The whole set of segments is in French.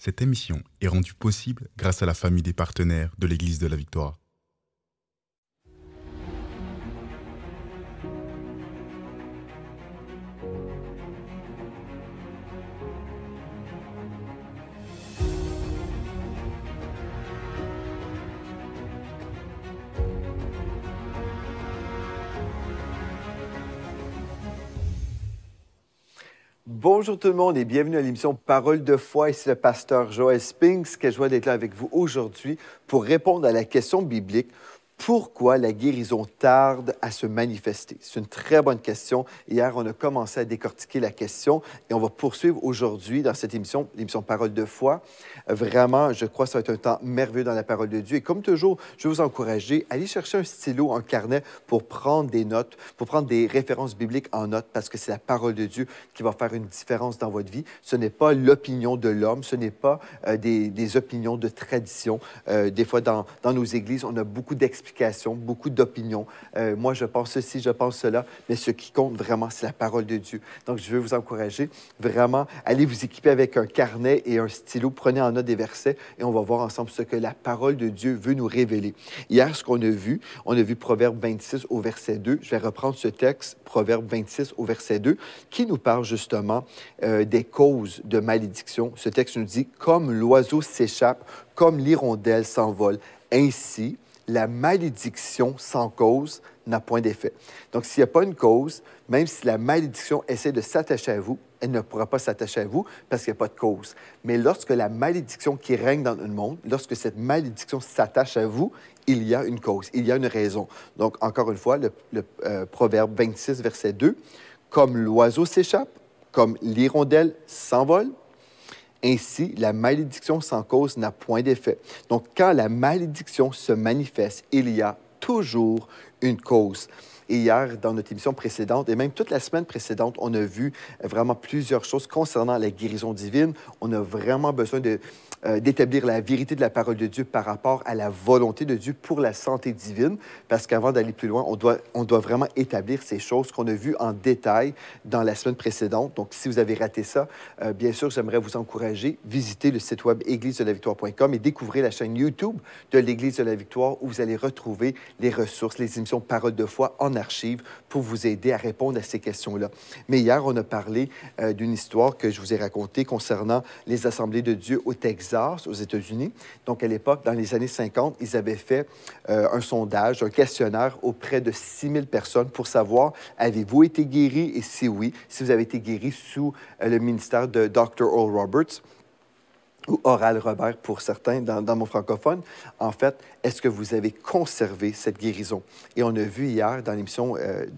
Cette émission est rendue possible grâce à la famille des partenaires de l'Église de la Victoire. Bonjour tout le monde et bienvenue à l'émission Parole de foi. Ici le pasteur Joël Spinks. Quelle joie d'être là avec vous aujourd'hui pour répondre à la question biblique. Pourquoi la guérison tarde à se manifester? C'est une très bonne question. Hier, on a commencé à décortiquer la question et on va poursuivre aujourd'hui dans cette émission, l'émission Parole de foi. Vraiment, je crois que ça va être un temps merveilleux dans la parole de Dieu. Et comme toujours, je vais vous encourager à aller chercher un stylo, un carnet pour prendre des notes, pour prendre des références bibliques en notes parce que c'est la parole de Dieu qui va faire une différence dans votre vie. Ce n'est pas l'opinion de l'homme, ce n'est pas des opinions de tradition. Des fois, dans nos églises, on a beaucoup d'explications, beaucoup d'opinions. Moi, je pense ceci, je pense cela, mais ce qui compte vraiment, c'est la parole de Dieu. Donc, je veux vous encourager vraiment, allez vous équiper avec un carnet et un stylo, prenez en note des versets et on va voir ensemble ce que la parole de Dieu veut nous révéler. Hier, ce qu'on a vu Proverbe 26 au verset 2. Je vais reprendre ce texte, Proverbe 26 au verset 2, qui nous parle justement des causes de malédiction. Ce texte nous dit « Comme l'oiseau s'échappe, comme l'hirondelle s'envole, ainsi la malédiction sans cause n'a point d'effet. » Donc, s'il n'y a pas une cause, même si la malédiction essaie de s'attacher à vous, elle ne pourra pas s'attacher à vous parce qu'il n'y a pas de cause. Mais lorsque la malédiction qui règne dans le monde, lorsque cette malédiction s'attache à vous, il y a une cause, il y a une raison. Donc, encore une fois, le Proverbe 26, verset 2, « Comme l'oiseau s'échappe, comme l'hirondelle s'envole, ainsi, la malédiction sans cause n'a point d'effet. » Donc, quand la malédiction se manifeste, il y a toujours une cause. Et hier, dans notre émission précédente, et même toute la semaine précédente, on a vu vraiment plusieurs choses concernant la guérison divine. On a vraiment besoin d'établir la vérité de la parole de Dieu par rapport à la volonté de Dieu pour la santé divine, parce qu'avant d'aller plus loin, on doit vraiment établir ces choses qu'on a vues en détail dans la semaine précédente. Donc, si vous avez raté ça, bien sûr, j'aimerais vous encourager, visiter le site web églisedelavictoire.com et découvrir la chaîne YouTube de l'Église de la Victoire où vous allez retrouver les ressources, les émissions Parole de foi en archives pour vous aider à répondre à ces questions-là. Mais hier, on a parlé d'une histoire que je vous ai racontée concernant les assemblées de Dieu au Texas, aux États-Unis. Donc, à l'époque, dans les années 50, ils avaient fait un sondage, un questionnaire auprès de 6000 personnes pour savoir, avez-vous été guéri? Et si oui, si vous avez été guéri sous le ministère de Dr. Oral Roberts, ou Oral Robert pour certains dans mon francophone, en fait, est-ce que vous avez conservé cette guérison? Et on a vu hier, dans l'émission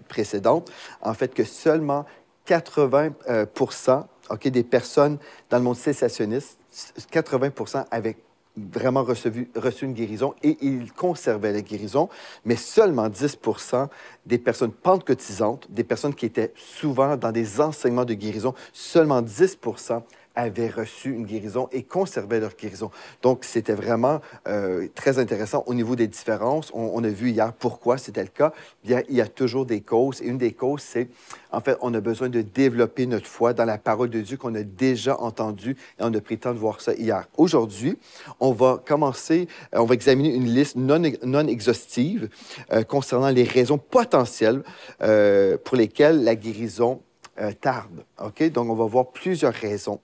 précédente, en fait, que seulement 80 des personnes dans le monde cessationniste, 80 avaient vraiment reçu une guérison et ils conservaient la guérison, mais seulement 10 des personnes pentecôtisantes, des personnes qui étaient souvent dans des enseignements de guérison, seulement 10 avaient reçu une guérison et conservaient leur guérison. Donc, c'était vraiment très intéressant au niveau des différences. On a vu hier pourquoi c'était le cas. Il y a toujours des causes. Et une des causes, c'est, en fait, on a besoin de développer notre foi dans la parole de Dieu qu'on a déjà entendue et on a pris le temps de voir ça hier. Aujourd'hui, on va examiner une liste non exhaustive concernant les raisons potentielles pour lesquelles la guérison tarde. OK? Donc, on va voir plusieurs raisons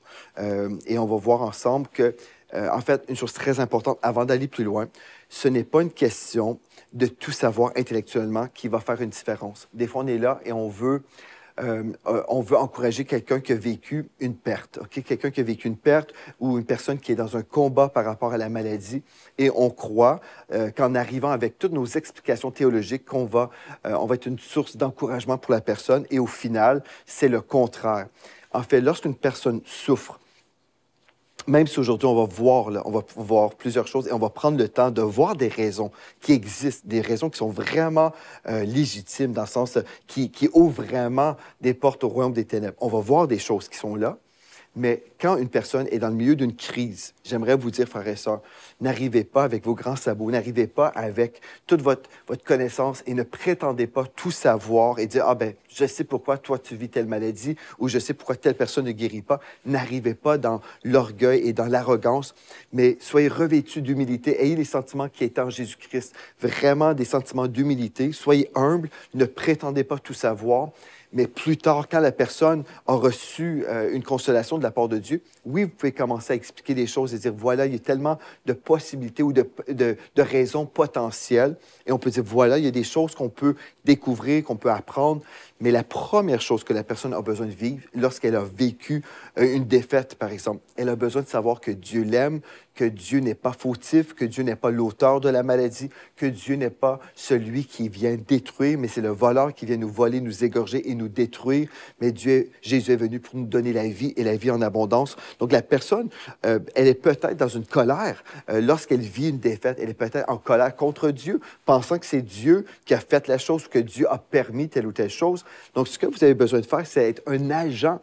et on va voir ensemble que, en fait, une chose très importante avant d'aller plus loin, ce n'est pas une question de tout savoir intellectuellement qui va faire une différence. Des fois, on est là et on veut encourager quelqu'un qui a vécu une perte, okay? Quelqu'un qui a vécu une perte ou une personne qui est dans un combat par rapport à la maladie. Et on croit qu'en arrivant avec toutes nos explications théologiques, on va être une source d'encouragement pour la personne. Et au final, c'est le contraire. En fait, lorsqu'une personne souffre, même si aujourd'hui on va voir plusieurs choses et on va prendre le temps de voir des raisons qui existent, des raisons qui sont vraiment légitimes dans le sens qui ouvrent vraiment des portes au royaume des ténèbres. On va voir des choses qui sont là, Mais quand une personne est dans le milieu d'une crise, j'aimerais vous dire, frères et sœurs, n'arrivez pas avec vos grands sabots, n'arrivez pas avec toute votre connaissance et ne prétendez pas tout savoir et dire, ah ben, je sais pourquoi toi tu vis telle maladie ou je sais pourquoi telle personne ne guérit pas. N'arrivez pas dans l'orgueil et dans l'arrogance, mais soyez revêtus d'humilité, ayez les sentiments qui étaient en Jésus-Christ, vraiment des sentiments d'humilité, soyez humbles, ne prétendez pas tout savoir. Mais plus tard, quand la personne a reçu une consolation de la part de Dieu, oui, vous pouvez commencer à expliquer des choses et dire, voilà, il y a tellement de possibilités ou de raisons potentielles. Et on peut dire, voilà, il y a des choses qu'on peut découvrir, qu'on peut apprendre. Mais la première chose que la personne a besoin de vivre lorsqu'elle a vécu une défaite, par exemple, elle a besoin de savoir que Dieu l'aime, que Dieu n'est pas fautif, que Dieu n'est pas l'auteur de la maladie, que Dieu n'est pas celui qui vient détruire, mais c'est le voleur qui vient nous voler, nous égorger et nous détruire. Mais Jésus est venu pour nous donner la vie et la vie en abondance. Donc la personne, elle est peut-être dans une colère. Lorsqu'elle vit une défaite, elle est peut-être en colère contre Dieu, pensant que c'est Dieu qui a fait la chose, que Dieu a permis telle ou telle chose. Donc ce que vous avez besoin de faire, c'est être un agent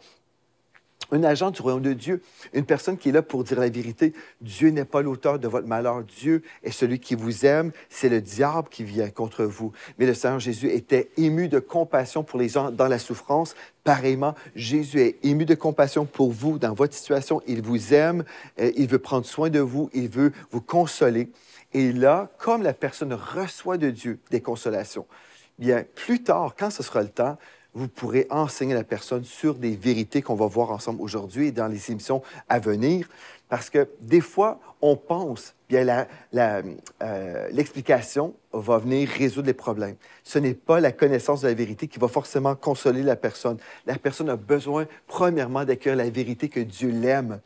du royaume de Dieu, une personne qui est là pour dire la vérité. Dieu n'est pas l'auteur de votre malheur. Dieu est celui qui vous aime. C'est le diable qui vient contre vous. Mais le Seigneur Jésus était ému de compassion pour les gens dans la souffrance. Pareillement, Jésus est ému de compassion pour vous dans votre situation. Il vous aime, il veut prendre soin de vous, il veut vous consoler. Et là, comme la personne reçoit de Dieu des consolations, bien, plus tard, quand ce sera le temps, vous pourrez enseigner la personne sur des vérités qu'on va voir ensemble aujourd'hui et dans les émissions à venir. Parce que des fois, on pense, bien, l'explication va venir résoudre les problèmes. Ce n'est pas la connaissance de la vérité qui va forcément consoler la personne. La personne a besoin, premièrement, d'accueillir la vérité que Dieu l'aime.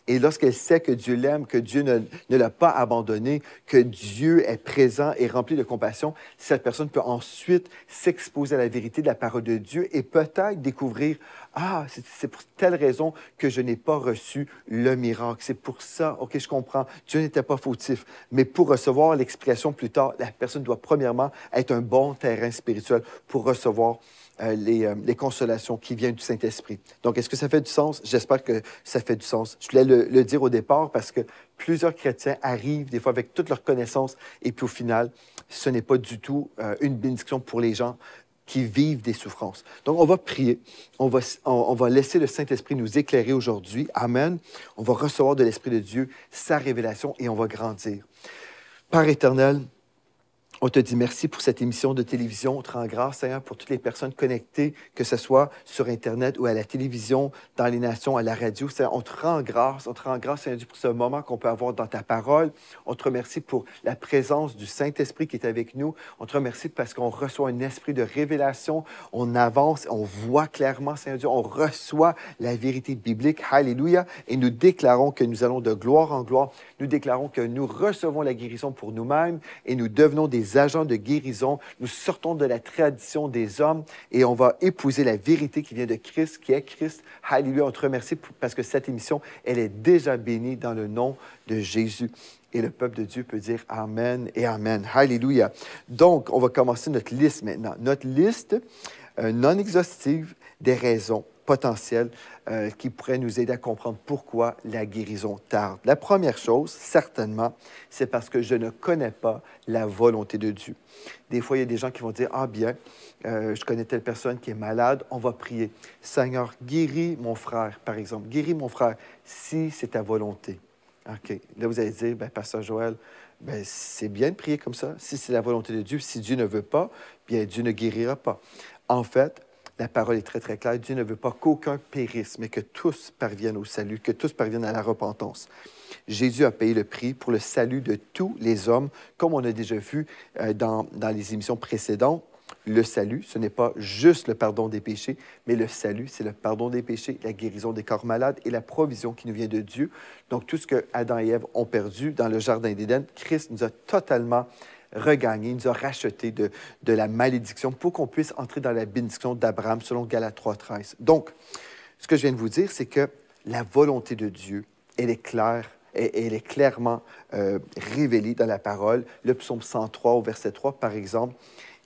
Et lorsqu'elle sait que Dieu l'aime, que Dieu ne l'a pas abandonné, que Dieu est présent et rempli de compassion, cette personne peut ensuite s'exposer à la vérité de la parole de Dieu et peut-être découvrir, ah, c'est pour telle raison que je n'ai pas reçu le miracle. C'est pour ça, OK, je comprends, Dieu n'était pas fautif. Mais pour recevoir l'explication plus tard, la personne doit premièrement être un bon terrain spirituel pour recevoir les consolations qui viennent du Saint-Esprit. Donc, est-ce que ça fait du sens? J'espère que ça fait du sens. Je voulais le dire au départ parce que plusieurs chrétiens arrivent des fois avec toute leur connaissance et puis au final, ce n'est pas du tout une bénédiction pour les gens qui vivent des souffrances. Donc, on va prier. On va laisser le Saint-Esprit nous éclairer aujourd'hui. Amen. On va recevoir de l'Esprit de Dieu sa révélation et on va grandir. Père éternel, on te dit merci pour cette émission de télévision. On te rend grâce, Seigneur, pour toutes les personnes connectées, que ce soit sur Internet ou à la télévision, dans les nations, à la radio. Seigneur, on te rend grâce, Seigneur Dieu, pour ce moment qu'on peut avoir dans ta parole. On te remercie pour la présence du Saint-Esprit qui est avec nous. On te remercie parce qu'on reçoit un esprit de révélation. On avance, on voit clairement, Seigneur Dieu, on reçoit la vérité biblique. Alléluia. Et nous déclarons que nous allons de gloire en gloire. Nous déclarons que nous recevons la guérison pour nous-mêmes et nous devenons des agents de guérison. Nous sortons de la tradition des hommes et on va épouser la vérité qui vient de Christ, qui est Christ. Alléluia, on te remercie parce que cette émission, elle est déjà bénie dans le nom de Jésus. Et le peuple de Dieu peut dire Amen et Amen. Alléluia. Donc, on va commencer notre liste maintenant. Notre liste non exhaustive des raisons potentielles qui pourraient nous aider à comprendre pourquoi la guérison tarde. La première chose, certainement, c'est parce que je ne connais pas la volonté de Dieu. Des fois, il y a des gens qui vont dire, ah bien, je connais telle personne qui est malade, on va prier. Seigneur, guéris mon frère, par exemple. Guéris mon frère, si c'est ta volonté. OK. Là, vous allez dire, bien, Pasteur Joël, bien, c'est bien de prier comme ça. Si c'est la volonté de Dieu, si Dieu ne veut pas, bien, Dieu ne guérira pas. En fait, la parole est très, très claire. Dieu ne veut pas qu'aucun périsse, mais que tous parviennent au salut, que tous parviennent à la repentance. Jésus a payé le prix pour le salut de tous les hommes, comme on a déjà vu dans les émissions précédentes. Le salut, ce n'est pas juste le pardon des péchés, mais le salut, c'est le pardon des péchés, la guérison des corps malades et la provision qui nous vient de Dieu. Donc, tout ce que Adam et Ève ont perdu dans le Jardin d'Éden, Christ nous a totalement regagné, nous a racheté de la malédiction pour qu'on puisse entrer dans la bénédiction d'Abraham selon Galates 3,13. Donc, ce que je viens de vous dire, c'est que la volonté de Dieu, elle est claire, elle est clairement révélée dans la parole. Le psaume 103 au verset 3, par exemple,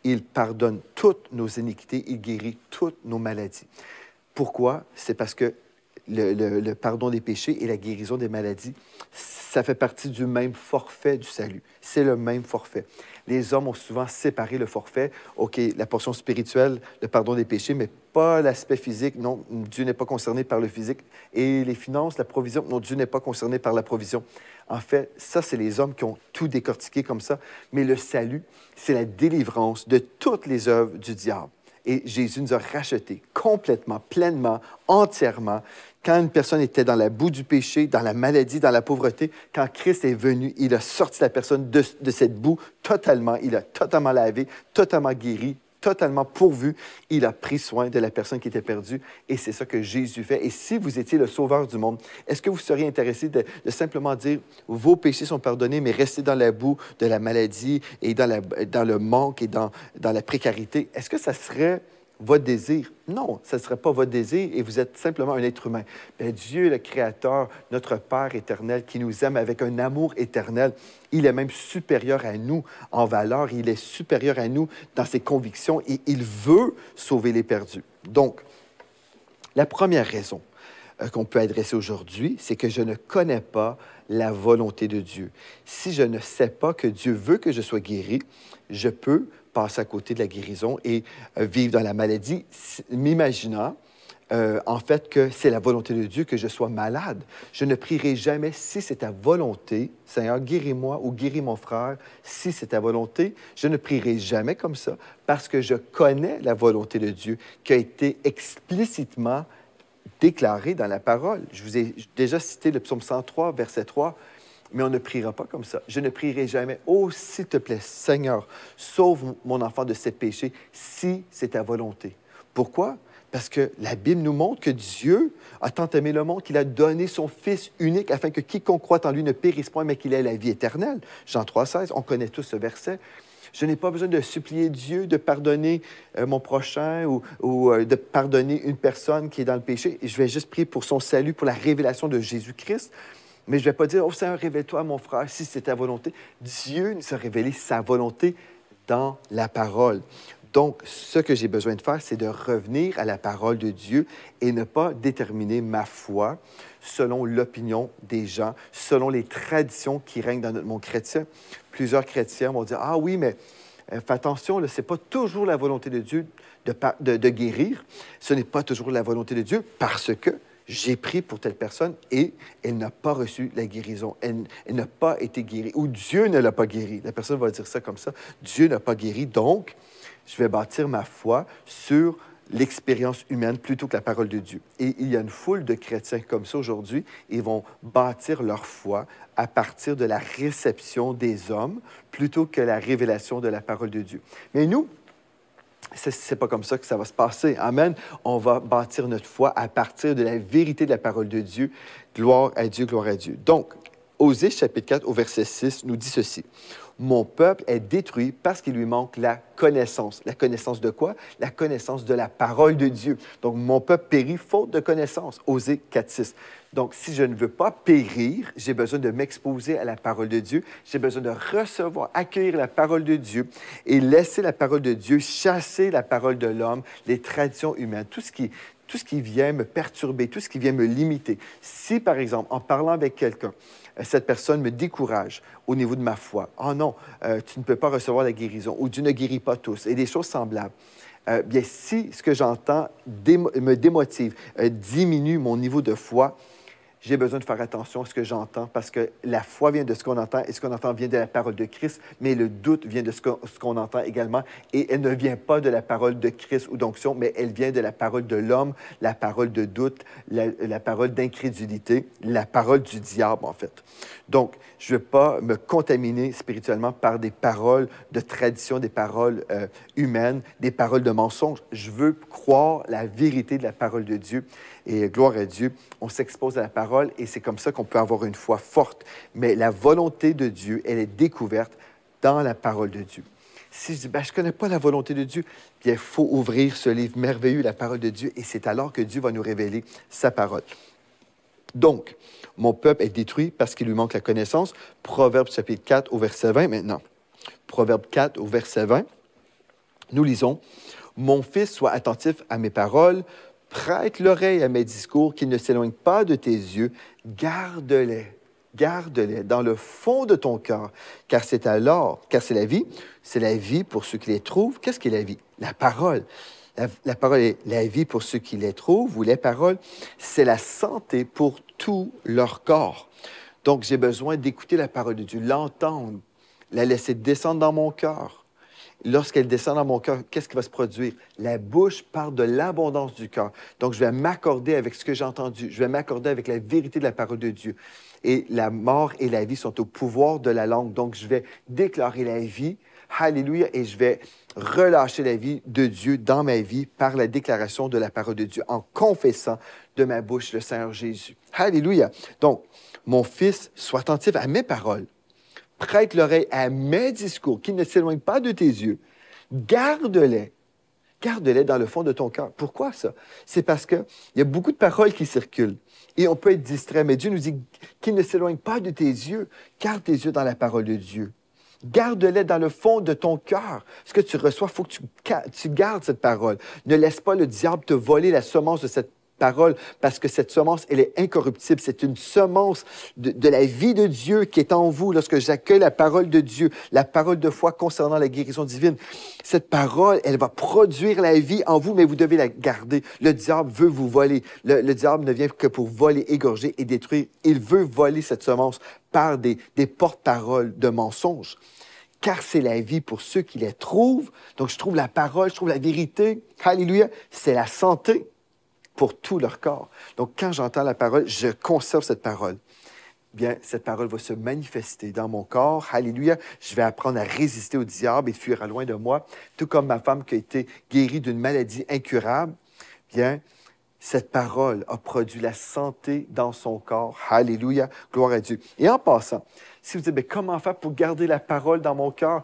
il pardonne toutes nos iniquités, il guérit toutes nos maladies. Pourquoi? C'est parce que le pardon des péchés et la guérison des maladies, ça fait partie du même forfait du salut. C'est le même forfait. Les hommes ont souvent séparé le forfait. OK, la portion spirituelle, le pardon des péchés, mais pas l'aspect physique. Non, Dieu n'est pas concerné par le physique. Et les finances, la provision, non, Dieu n'est pas concerné par la provision. En fait, ça, c'est les hommes qui ont tout décortiqué comme ça. Mais le salut, c'est la délivrance de toutes les œuvres du diable. Et Jésus nous a rachetés complètement, pleinement, entièrement. Quand une personne était dans la boue du péché, dans la maladie, dans la pauvreté, quand Christ est venu, il a sorti la personne de cette boue totalement. Il a totalement lavé, totalement guéri, totalement pourvu. Il a pris soin de la personne qui était perdue. Et c'est ça que Jésus fait. Et si vous étiez le sauveur du monde, est-ce que vous seriez intéressé de simplement dire « Vos péchés sont pardonnés, mais restez dans la boue de la maladie et dans le manque et dans la précarité ». Est-ce que ça serait votre désir? Non, ça ne serait pas votre désir et vous êtes simplement un être humain. Bien, Dieu, le Créateur, notre Père éternel, qui nous aime avec un amour éternel, il est même supérieur à nous en valeur, il est supérieur à nous dans ses convictions et il veut sauver les perdus. Donc, la première raison qu'on peut adresser aujourd'hui, c'est que je ne connais pas la volonté de Dieu. Si je ne sais pas que Dieu veut que je sois guéri, je peux passer à côté de la guérison et vivre dans la maladie, m'imaginant en fait que c'est la volonté de Dieu que je sois malade. Je ne prierai jamais si c'est ta volonté, Seigneur, guéris-moi ou guéris mon frère, si c'est ta volonté. Je ne prierai jamais comme ça parce que je connais la volonté de Dieu qui a été explicitement déclarée dans la parole. Je vous ai déjà cité le psaume 103, verset 3. Mais on ne priera pas comme ça. Je ne prierai jamais. Oh, s'il te plaît, Seigneur, sauve mon enfant de ses péchés, si c'est ta volonté. Pourquoi? Parce que la Bible nous montre que Dieu a tant aimé le monde qu'il a donné son Fils unique afin que quiconque croit en lui ne périsse point, mais qu'il ait la vie éternelle. Jean 3,16, on connaît tous ce verset. Je n'ai pas besoin de supplier Dieu de pardonner mon prochain ou de pardonner une personne qui est dans le péché. Je vais juste prier pour son salut, pour la révélation de Jésus-Christ. Mais je ne vais pas dire, « Oh Seigneur, révèle-toi à mon frère si c'est ta volonté. » Dieu nous a révélé sa volonté dans la parole. Donc, ce que j'ai besoin de faire, c'est de revenir à la parole de Dieu et ne pas déterminer ma foi selon l'opinion des gens, selon les traditions qui règnent dans notre monde chrétien. Plusieurs chrétiens vont dire, « Ah oui, mais fais attention, ce n'est pas toujours la volonté de Dieu de guérir. Ce n'est pas toujours la volonté de Dieu parce que j'ai prié pour telle personne et elle n'a pas reçu la guérison. Elle n'a pas été guérie. Ou Dieu ne l'a pas guérie. La personne va dire ça comme ça. Dieu n'a pas guéri, donc je vais bâtir ma foi sur l'expérience humaine plutôt que la parole de Dieu. Et il y a une foule de chrétiens comme ça aujourd'hui. Ils vont bâtir leur foi à partir de la réception des hommes plutôt que la révélation de la parole de Dieu. Mais nous, c'est pas comme ça que ça va se passer. Amen. On va bâtir notre foi à partir de la vérité de la parole de Dieu. Gloire à Dieu, gloire à Dieu. Donc, Osée, chapitre 4, au verset 6, nous dit ceci. « Mon peuple est détruit parce qu'il lui manque la connaissance. » La connaissance de quoi? La connaissance de la parole de Dieu. Donc, mon peuple périt faute de connaissance. Osée 4, 6. Donc, si je ne veux pas périr, j'ai besoin de m'exposer à la parole de Dieu. J'ai besoin de recevoir, accueillir la parole de Dieu et laisser la parole de Dieu chasser la parole de l'homme, les traditions humaines, tout ce qui vient me perturber, tout ce qui vient me limiter. Si, par exemple, en parlant avec quelqu'un, cette personne me décourage au niveau de ma foi. « Oh non, tu ne peux pas recevoir la guérison » ou « Dieu ne guérit pas tous » et des choses semblables. Bien, si ce que j'entends me démotive, diminue mon niveau de foi, j'ai besoin de faire attention à ce que j'entends parce que la foi vient de ce qu'on entend et ce qu'on entend vient de la parole de Christ, mais le doute vient de ce qu'on entend également et elle ne vient pas de la parole de Christ ou d'onction, mais elle vient de la parole de l'homme, la parole de doute, la parole d'incrédulité, la parole du diable en fait. Donc, je ne veux pas me contaminer spirituellement par des paroles de tradition, des paroles humaines, des paroles de mensonges. Je veux croire la vérité de la parole de Dieu. Et gloire à Dieu, on s'expose à la parole et c'est comme ça qu'on peut avoir une foi forte. Mais la volonté de Dieu, elle est découverte dans la parole de Dieu. Si je dis, je ne connais pas la volonté de Dieu, bien, il faut ouvrir ce livre merveilleux, la parole de Dieu, et c'est alors que Dieu va nous révéler sa parole. Donc, mon peuple est détruit parce qu'il lui manque la connaissance. Proverbe chapitre 4 au verset 20 maintenant. Proverbe 4 au verset 20, nous lisons, « Mon fils, sois attentif à mes paroles, Prête l'oreille à mes discours, qu'ils ne s'éloignent pas de tes yeux. Garde-les, garde-les dans le fond de ton cœur, car c'est la vie pour ceux qui les trouvent. Qu'est-ce qu'est la vie? La parole. La parole est la vie pour ceux qui les trouvent, ou les paroles, c'est la santé pour tout leur corps. Donc, j'ai besoin d'écouter la parole de Dieu, l'entendre, la laisser descendre dans mon cœur. Lorsqu'elle descend dans mon cœur, qu'est-ce qui va se produire? La bouche parle de l'abondance du cœur. Donc, je vais m'accorder avec ce que j'ai entendu. Je vais m'accorder avec la vérité de la parole de Dieu. Et la mort et la vie sont au pouvoir de la langue. Donc, je vais déclarer la vie. Alléluia. Et je vais relâcher la vie de Dieu dans ma vie par la déclaration de la parole de Dieu, en confessant de ma bouche le Seigneur Jésus. Alléluia. Donc, mon fils, sois attentif à mes paroles. Prête l'oreille à mes discours, qu'ils ne s'éloignent pas de tes yeux. Garde-les. Garde-les dans le fond de ton cœur. Pourquoi ça? C'est parce qu'il y a beaucoup de paroles qui circulent et on peut être distrait. Mais Dieu nous dit qu'ils ne s'éloignent pas de tes yeux. Garde tes yeux dans la parole de Dieu. Garde-les dans le fond de ton cœur. Ce que tu reçois, il faut que tu gardes cette parole. Ne laisse pas le diable te voler la semence de cette parole, parce que cette semence, elle est incorruptible. C'est une semence de la vie de Dieu qui est en vous lorsque j'accueille la parole de Dieu, la parole de foi concernant la guérison divine. Cette parole, elle va produire la vie en vous, mais vous devez la garder. Le diable veut vous voler. Le diable ne vient que pour voler, égorger et détruire. Il veut voler cette semence par des porte-paroles de mensonges. Car c'est la vie pour ceux qui les trouvent. Donc, je trouve la parole, je trouve la vérité. Alléluia. C'est la santé pour tout leur corps. Donc, quand j'entends la parole, je conserve cette parole. Bien, cette parole va se manifester dans mon corps. Alléluia. Je vais apprendre à résister au diable et fuir à loin de moi. Tout comme ma femme qui a été guérie d'une maladie incurable. Bien, cette parole a produit la santé dans son corps. Alléluia. Gloire à Dieu. Et en passant, si vous dites, mais comment faire pour garder la parole dans mon cœur?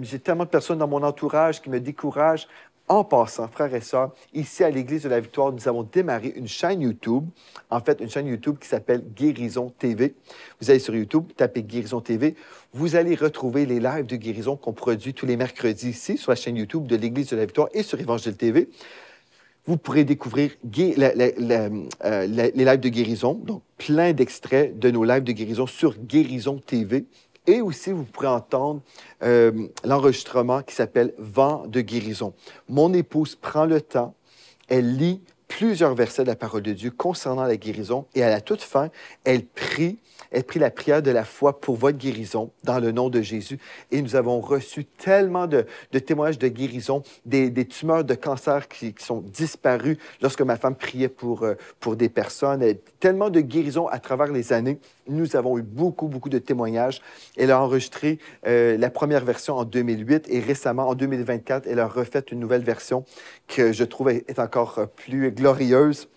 J'ai tellement de personnes dans mon entourage qui me découragent. En passant, frères et sœurs, ici à l'Église de la Victoire, nous avons démarré une chaîne YouTube, en fait, une chaîne YouTube qui s'appelle Guérison TV. Vous allez sur YouTube, tapez Guérison TV. Vous allez retrouver les lives de guérison qu'on produit tous les mercredis ici sur la chaîne YouTube de l'Église de la Victoire et sur Évangile TV. Vous pourrez découvrir les lives de guérison, donc plein d'extraits de nos lives de guérison sur Guérison TV. Et aussi, vous pourrez entendre l'enregistrement qui s'appelle « Vent de guérison ». Mon épouse prend le temps, elle lit plusieurs versets de la parole de Dieu concernant la guérison et à la toute fin, elle prie la prière de la foi pour votre guérison dans le nom de Jésus. Et nous avons reçu tellement de témoignages de guérison, des tumeurs de cancer qui sont disparues lorsque ma femme priait pour des personnes. Tellement de guérison à travers les années. Nous avons eu beaucoup de témoignages. Elle a enregistré la première version en 2008 et récemment, en 2024, elle a refait une nouvelle version que je trouve est encore plus glorieuse.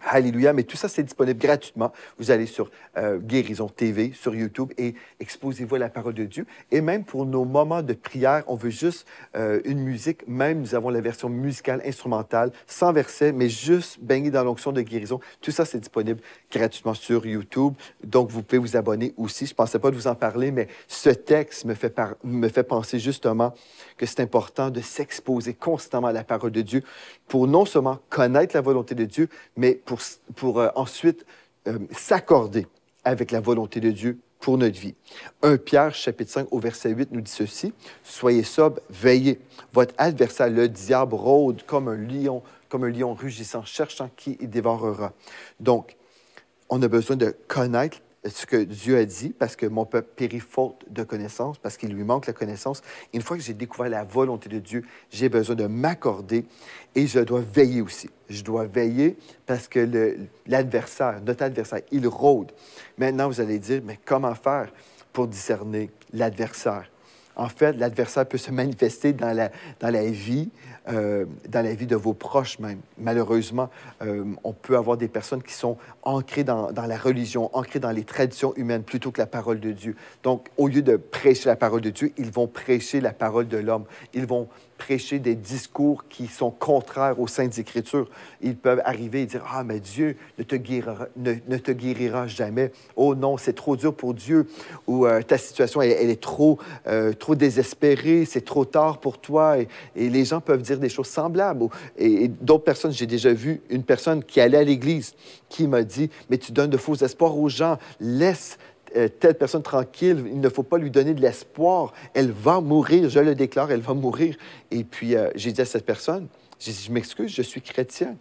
Alléluia, mais tout ça, c'est disponible gratuitement. Vous allez sur Guérison TV, sur YouTube, et exposez-vous à la parole de Dieu. Et même pour nos moments de prière, on veut juste une musique. Même, nous avons la version musicale, instrumentale, sans verset, mais juste baigné dans l'onction de guérison. Tout ça, c'est disponible gratuitement sur YouTube. Donc, vous pouvez vous abonner aussi. Je ne pensais pas de vous en parler, mais ce texte me fait penser justement que c'est important de s'exposer constamment à la parole de Dieu pour non seulement connaître la volonté de Dieu, mais pour ensuite s'accorder avec la volonté de Dieu pour notre vie. 1 Pierre, chapitre 5, au verset 8, nous dit ceci: « Soyez sobres, veillez. Votre adversaire, le diable, rôde comme un lion rugissant, cherchant qui il dévorera. » Donc, on a besoin de connaître ce que Dieu a dit, parce que mon peuple périt faute de connaissance, parce qu'il lui manque la connaissance. Une fois que j'ai découvert la volonté de Dieu, j'ai besoin de m'accorder et je dois veiller aussi. Je dois veiller parce que notre adversaire, il rôde. Maintenant, vous allez dire, mais comment faire pour discerner l'adversaire? En fait, l'adversaire peut se manifester dans la vie de vos proches même. Malheureusement, on peut avoir des personnes qui sont ancrées dans la religion, ancrées dans les traditions humaines plutôt que la parole de Dieu. Donc, au lieu de prêcher la parole de Dieu, ils vont prêcher la parole de l'homme. Ils vont prêcher des discours qui sont contraires aux Saintes Écritures. Ils peuvent arriver et dire, « Ah, mais Dieu ne te guérira jamais. Oh non, c'est trop dur pour Dieu. » Ou ta situation, elle est trop désespérée, c'est trop tard pour toi. Et les gens peuvent dire des choses semblables. Et d'autres personnes, j'ai déjà vu une personne qui allait à l'église qui m'a dit, « Mais tu donnes de faux espoirs aux gens. Laisse telle personne tranquille, il ne faut pas lui donner de l'espoir. Elle va mourir, je le déclare, elle va mourir. » Et puis, j'ai dit à cette personne, j'ai dit, « Je m'excuse, je suis chrétien.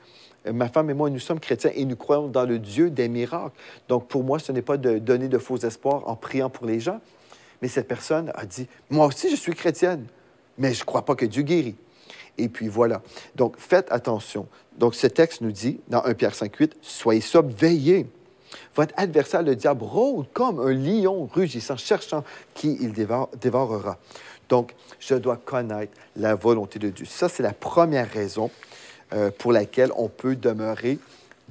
Ma femme et moi, nous sommes chrétiens et nous croyons dans le Dieu des miracles. Donc, pour moi, ce n'est pas de donner de faux espoirs en priant pour les gens. » Mais cette personne a dit, « Moi aussi, je suis chrétienne, mais je ne crois pas que Dieu guérit. » Et puis voilà. Donc, faites attention. Donc, ce texte nous dit, dans 1 Pierre 5,8, « Soyez sobres, veillez. Votre adversaire, le diable, rôde comme un lion rugissant, cherchant qui il dévorera. » Donc, je dois connaître la volonté de Dieu. Ça, c'est la première raison pour laquelle on peut demeurer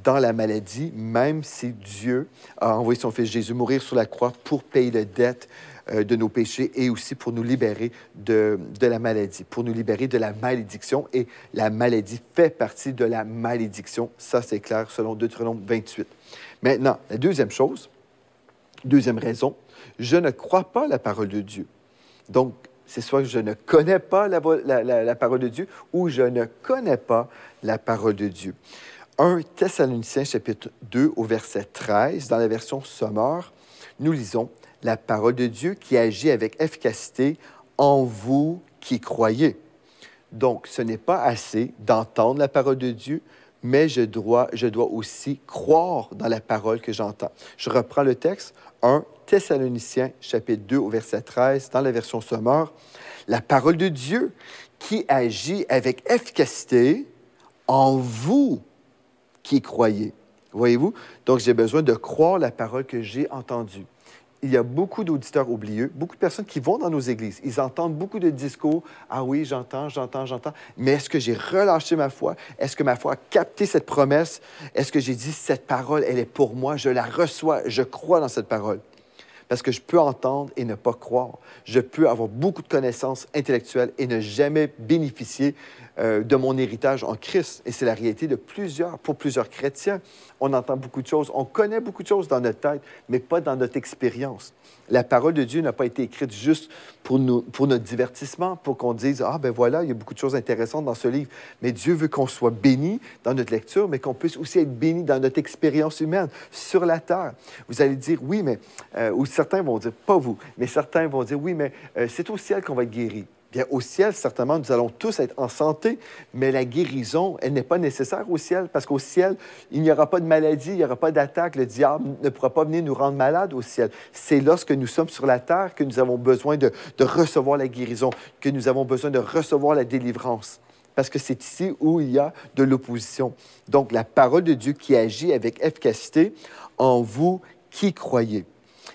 dans la maladie, même si Dieu a envoyé son Fils Jésus mourir sur la croix pour payer la dette de nos péchés et aussi pour nous libérer de la maladie, pour nous libérer de la malédiction. Et la maladie fait partie de la malédiction. Ça, c'est clair selon Deutéronome 28. Maintenant, la deuxième chose, deuxième raison, je ne crois pas la parole de Dieu. Donc, c'est soit que je ne connais pas la parole de Dieu ou je ne connais pas la parole de Dieu. 1 Thessaloniciens, chapitre 2, au verset 13, dans la version Sommeur, nous lisons « La parole de Dieu qui agit avec efficacité en vous qui croyez. » Donc, ce n'est pas assez d'entendre la parole de Dieu, mais je dois aussi croire dans la parole que j'entends. Je reprends le texte, 1 Thessaloniciens, chapitre 2, au verset 13, dans la version Sommeur. « La parole de Dieu qui agit avec efficacité en vous qui croyez. » Voyez-vous? Donc, j'ai besoin de croire la parole que j'ai entendue. Il y a beaucoup d'auditeurs oublieux, beaucoup de personnes qui vont dans nos églises. Ils entendent beaucoup de discours. « Ah oui, j'entends. » Mais est-ce que j'ai relâché ma foi? Est-ce que ma foi a capté cette promesse? Est-ce que j'ai dit, cette parole, elle est pour moi, je la reçois, je crois dans cette parole? Parce que je peux entendre et ne pas croire. Je peux avoir beaucoup de connaissances intellectuelles et ne jamais bénéficier de mon héritage en Christ. Et c'est la réalité pour plusieurs chrétiens. On entend beaucoup de choses, on connaît beaucoup de choses dans notre tête, mais pas dans notre expérience. La parole de Dieu n'a pas été écrite juste pour notre divertissement, pour qu'on dise « Ah, ben voilà, il y a beaucoup de choses intéressantes dans ce livre. » Mais Dieu veut qu'on soit béni dans notre lecture, mais qu'on puisse aussi être béni dans notre expérience humaine, sur la terre. Vous allez dire « Oui, mais... » ou certains vont dire, pas vous, mais certains vont dire « Oui, mais c'est au ciel qu'on va être guéri. » Bien, au ciel, certainement, nous allons tous être en santé, mais la guérison, elle n'est pas nécessaire au ciel, parce qu'au ciel, il n'y aura pas de maladie, il n'y aura pas d'attaque. Le diable ne pourra pas venir nous rendre malades au ciel. C'est lorsque nous sommes sur la terre que nous avons besoin de recevoir la guérison, que nous avons besoin de recevoir la délivrance, parce que c'est ici où il y a de l'opposition. Donc, la parole de Dieu qui agit avec efficacité en vous qui croyez.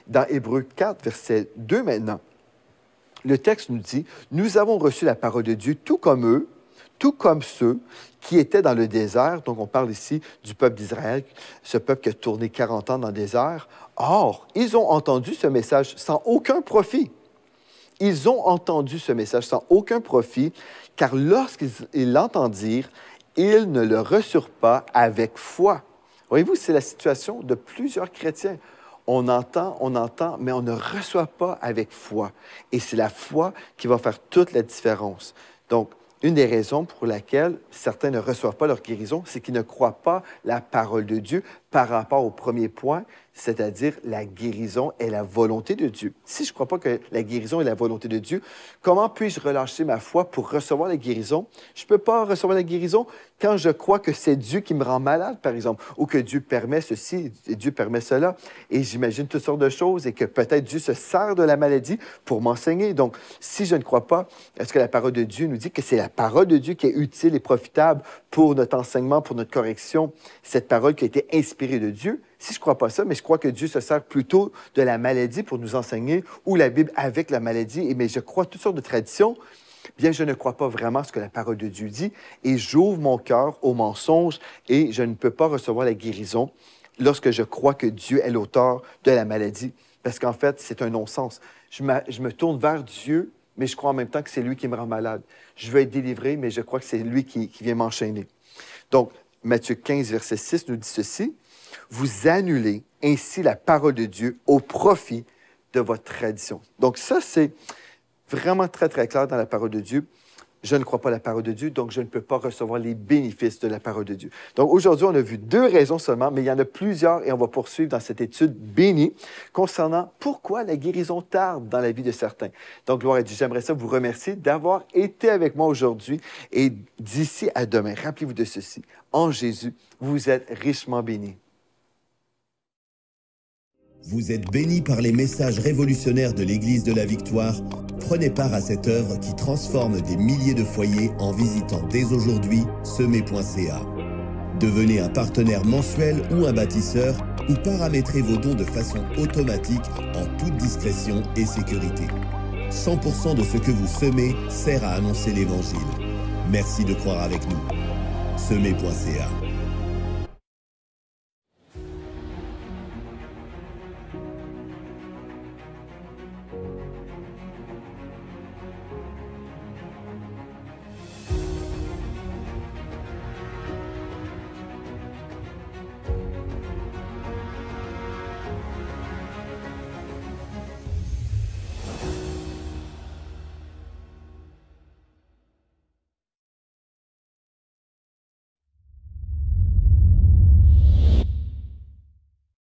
Dans Hébreux 4, verset 2 maintenant, le texte nous dit, « Nous avons reçu la parole de Dieu tout comme eux, tout comme ceux qui étaient dans le désert. » Donc, on parle ici du peuple d'Israël, ce peuple qui a tourné 40 ans dans le désert. « Or, ils ont entendu ce message sans aucun profit. » Ils ont entendu ce message sans aucun profit, car lorsqu'ils l'entendirent, ils ne le reçurent pas avec foi. Voyez-vous, c'est la situation de plusieurs chrétiens. On entend, mais on ne reçoit pas avec foi. Et c'est la foi qui va faire toute la différence. Donc, une des raisons pour laquelle certains ne reçoivent pas leur guérison, c'est qu'ils ne croient pas la parole de Dieu par rapport au premier point, c'est-à-dire la guérison est la volonté de Dieu. Si je ne crois pas que la guérison est la volonté de Dieu, comment puis-je relâcher ma foi pour recevoir la guérison? Je ne peux pas recevoir la guérison quand je crois que c'est Dieu qui me rend malade, par exemple, ou que Dieu permet ceci et Dieu permet cela. Et j'imagine toutes sortes de choses et que peut-être Dieu se sert de la maladie pour m'enseigner. Donc, si je ne crois pas, est-ce que la parole de Dieu nous dit que c'est la parole de Dieu qui est utile et profitable pour notre enseignement, pour notre correction, cette parole qui a été inspirée de Dieu? Si je ne crois pas ça, mais je crois que Dieu se sert plutôt de la maladie pour nous enseigner, ou la Bible avec la maladie, mais je crois toutes sortes de traditions, bien, je ne crois pas vraiment ce que la parole de Dieu dit, et j'ouvre mon cœur au mensonge, et je ne peux pas recevoir la guérison lorsque je crois que Dieu est l'auteur de la maladie, parce qu'en fait, c'est un non-sens. Je me tourne vers Dieu mais je crois en même temps que c'est lui qui me rend malade. Je veux être délivré, mais je crois que c'est lui qui vient m'enchaîner. Donc, Matthieu 15, verset 6 nous dit ceci. Vous annulez ainsi la parole de Dieu au profit de votre tradition. Donc ça, c'est vraiment très, très clair dans la parole de Dieu. Je ne crois pas à la parole de Dieu, donc je ne peux pas recevoir les bénéfices de la parole de Dieu. Donc aujourd'hui, on a vu 2 raisons seulement, mais il y en a plusieurs et on va poursuivre dans cette étude bénie concernant pourquoi la guérison tarde dans la vie de certains. Donc, gloire à Dieu, j'aimerais ça vous remercier d'avoir été avec moi aujourd'hui et d'ici à demain. Rappelez-vous de ceci. En Jésus, vous êtes richement bénis. Vous êtes bénis par les messages révolutionnaires de l'Église de la Victoire. Prenez part à cette œuvre qui transforme des milliers de foyers en visitant dès aujourd'hui semer.ca. Devenez un partenaire mensuel ou un bâtisseur ou paramétrez vos dons de façon automatique en toute discrétion et sécurité. 100% de ce que vous semez sert à annoncer l'Évangile. Merci de croire avec nous. Semer.ca